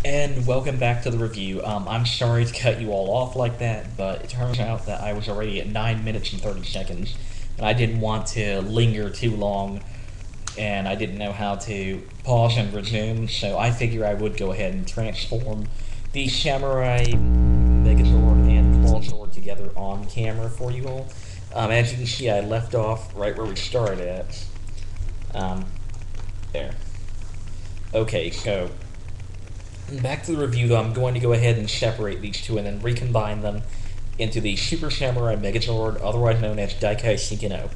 And welcome back to the review. I'm sorry to cut you all off like that, but it turns out that I was already at 9 minutes and 30 seconds, and I didn't want to linger too long, and I didn't know how to pause and resume, so I figure I would go ahead and transform the Samurai Megazord and Clawzord together on camera for you all. As you can see, I left off right where we started at. Um, there. Okay, so back to the review, though, I'm going to go ahead and separate these two and then recombine them into the Super Samurai Megazord, otherwise known as Daikai Shinkino.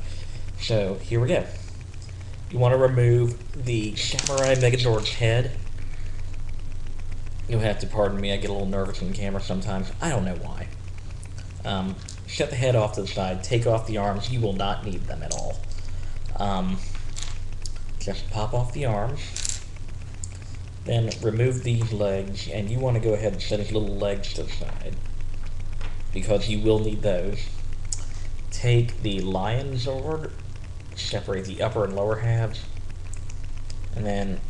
So, here we go. You want to remove the Samurai Megazord's head. You'll have to pardon me, I get a little nervous in the camera sometimes. I don't know why. Set the head off to the side, take off the arms. You will not need them at all. Just pop off the arms. Then remove these legs, and you want to go ahead and set his little legs to the side, because you will need those. Take the Lion Zord, separate the upper and lower halves, and then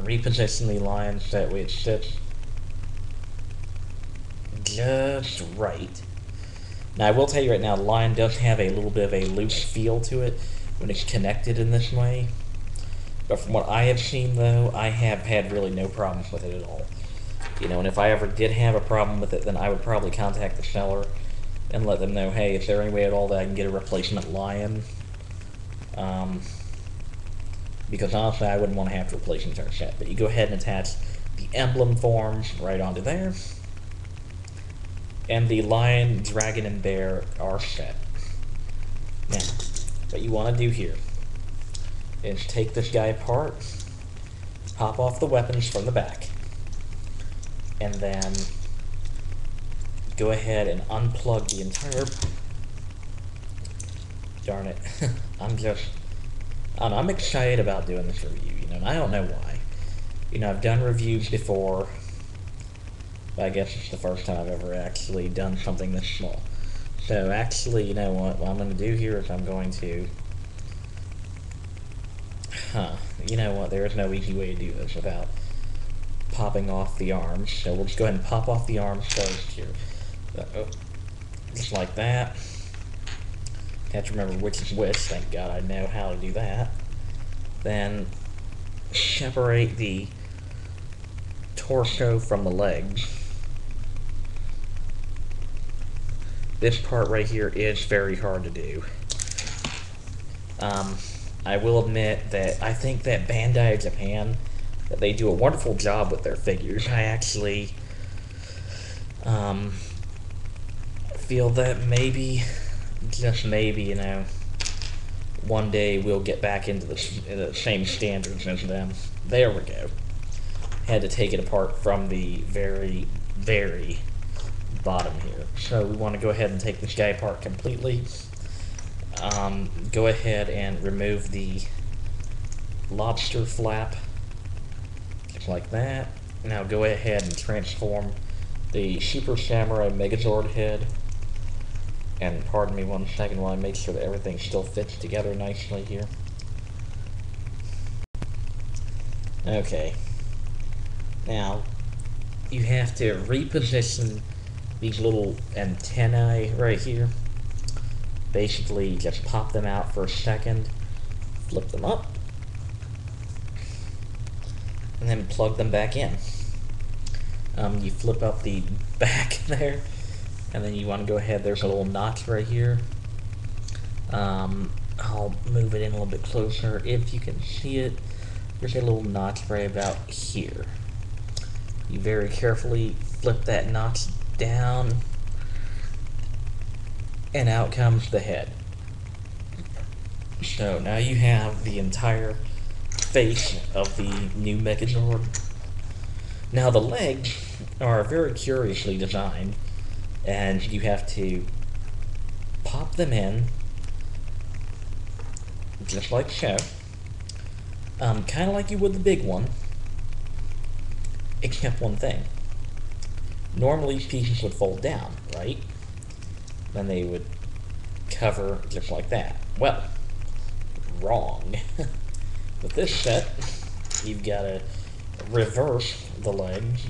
reposition the lion so that way it sits just right. Now, I will tell you right now, the lion does have a little bit of a loose feel to it when it's connected in this way. But from what I have seen, though, I have had really no problems with it at all. And if I ever did have a problem with it, then I would probably contact the seller and let them know, hey, is there any way at all that I can get a replacement lion? Because honestly, I wouldn't want to have to replace an entire set. But you go ahead and attach the emblem forms right onto there. And the lion, dragon, and bear are set. Now, what you want to do here is take this guy apart, pop off the weapons from the back, and then go ahead and unplug the entire... Darn it. I'm excited about doing this review, and I don't know why. I've done reviews before, but I guess it's the first time I've ever actually done something this small. So actually, you know what I'm going to do here is I'm going to... You know what, there is no easy way to do this without popping off the arms. So we'll just go ahead and pop off the arms first here. Just like that. Have to remember which is which. Thank God I know how to do that. Then separate the torso from the legs. This part right here is very hard to do. I will admit that I think that Bandai Japan, that they do a wonderful job with their figures. I actually feel that maybe, just maybe, one day we'll get back into the same standards as them. There we go. Had to take it apart from the very, very bottom here. So we want to go ahead and take this guy apart completely. Go ahead and remove the lobster flap, just like that. Now go ahead and transform the Super Samurai Megazord head. And pardon me 1 second while I make sure that everything still fits together nicely here. Okay. Now, you have to reposition these little antennae right here. Basically, just pop them out for a second, flip them up, and then plug them back in. You flip up the back there, and then you want to go ahead, there's a little notch right here. I'll move it in a little bit closer if you can see it. There's a little notch right about here. You very carefully flip that notch down, and out comes the head. So now you have the entire face of the new Megazord. Now the legs are very curiously designed, and you have to pop them in, just like so. Kind of like you would the big one, except one thing. Normally these pieces would fold down, right? Then they would cover just like that. Well, wrong. With this set, you've got to reverse the legs,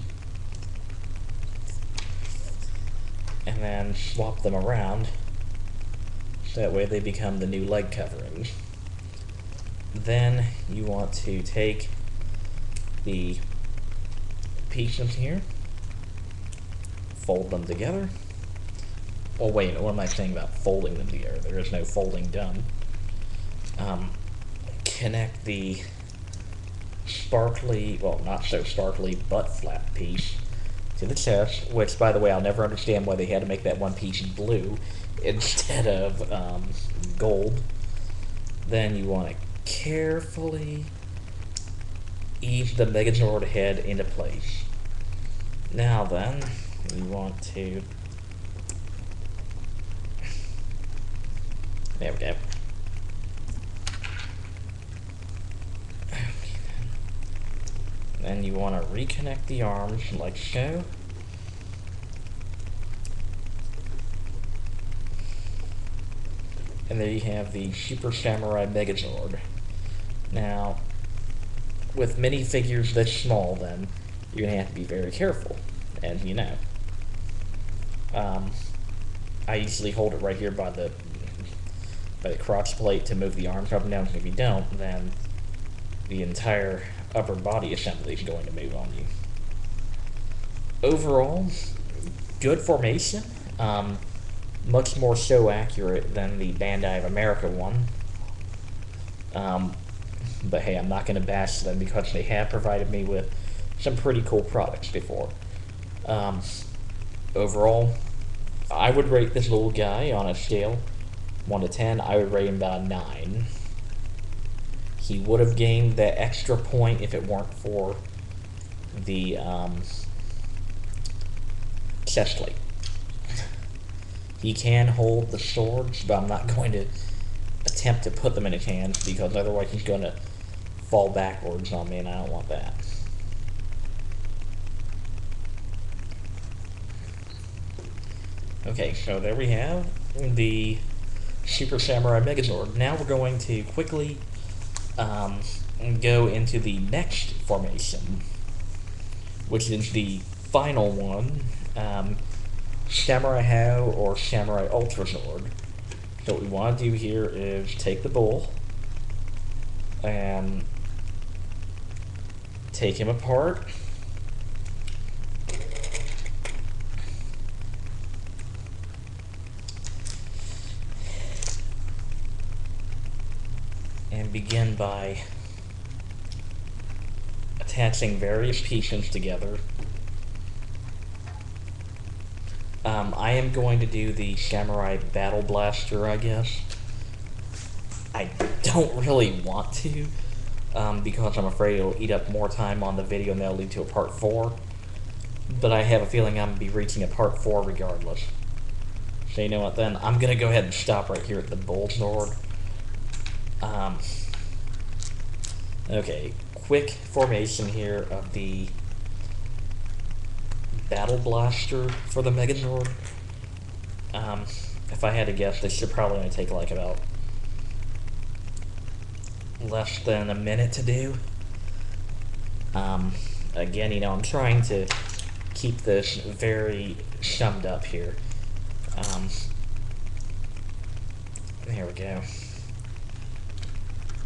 and then swap them around, so that way they become the new leg coverings. Then you want to take the pieces here, fold them together. Oh wait, what am I saying about folding them together? There is no folding done. Connect the sparkly, well, not so sparkly, butt flap piece to the chest, which, by the way, I'll never understand why they had to make that one piece blue instead of gold. Then you want to carefully ease the Megazord head into place. Now then, you want to... There we go. Then you want to reconnect the arms like so. And there you have the Super Samurai Megazord. Now, with minifigures this small, then, you're going to have to be very careful, as you know. I usually hold it right here by the crotch plate to move the arms up and down, because if you don't, then the entire upper body assembly is going to move on you. Overall, good formation. Much more so accurate than the Bandai of America one. But hey, I'm not going to bash them because they have provided me with some pretty cool products before. Overall, I would rate this little guy on a scale 1 to 10, I would rate him about a 9. He would have gained that extra point if it weren't for the chest plate. He can hold the swords, but I'm not going to attempt to put them in his hands because otherwise he's going to fall backwards on me, and I don't want that. Okay, so there we have the Super Samurai Megazord. Now we're going to quickly go into the next formation, which is the final one, Samurai HaOh or Samurai Ultra Sword. So what we want to do here is take the bull and take him apart. And begin by attaching various pieces together. I am going to do the Samurai Battle Blaster, I guess. I don't really want to, because I'm afraid it'll eat up more time on the video and that'll lead to a part 4. But I have a feeling I'm going to be reaching a part 4 regardless. So you know what then? I'm going to go ahead and stop right here at the Bull Sword. Okay, quick formation here of the Battle Blaster for the Megazord. If I had to guess, this should probably only take like about less than a minute to do. Again, you know, I'm trying to keep this very summed up here. There we go.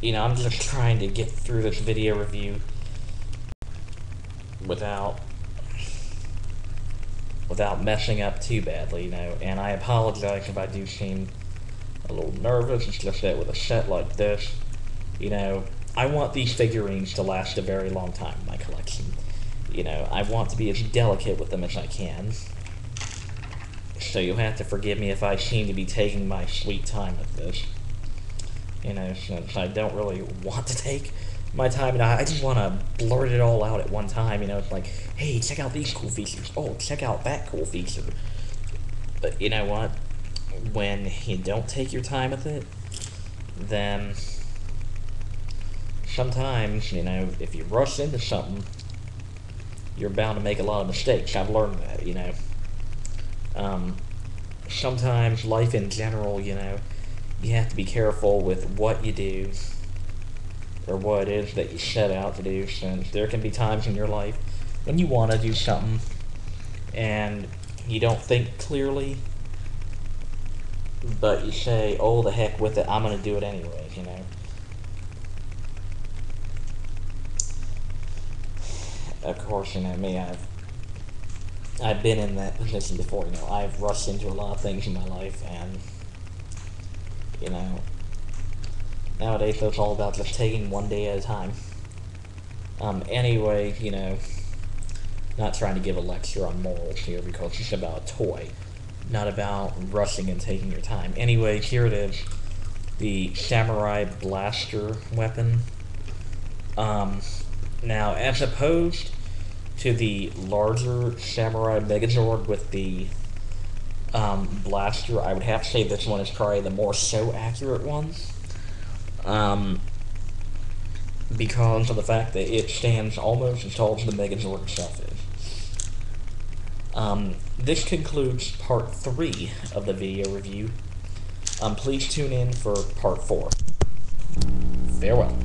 You know, I'm just trying to get through this video review without messing up too badly, you know, and I apologize if I do seem a little nervous. It's just that with a set like this, you know, I want these figurines to last a very long time in my collection. You know, I want to be as delicate with them as I can. So you'll have to forgive me if I seem to be taking my sweet time with this. You know, since I don't really want to take my time, and I just want to blurt it all out at one time. You know, it's like, hey, check out these cool features. Oh, check out that cool feature. But you know what? When you don't take your time with it, then sometimes, you know, if you rush into something, you're bound to make a lot of mistakes. I've learned that, you know. Sometimes life in general, you know, you have to be careful with what you do or what it is that you set out to do, since there can be times in your life when you want to do something and you don't think clearly, but you say, oh, the heck with it, I'm going to do it anyways, you know. Of course, you know, me, I've been in that position before, you know. I've rushed into a lot of things in my life, and, you know, nowadays it's all about just taking one day at a time. Anyway, you know, not trying to give a lecture on morals here, because it's about a toy, not about rushing and taking your time. Anyway, here it is, the Samurai Blaster weapon. Now, as opposed to the larger Samurai Megazord with the blaster, I would have to say this one is probably the more accurate one. Because of the fact that it stands almost as tall as the Megazord itself is. This concludes part 3 of the video review. Please tune in for part 4. Farewell.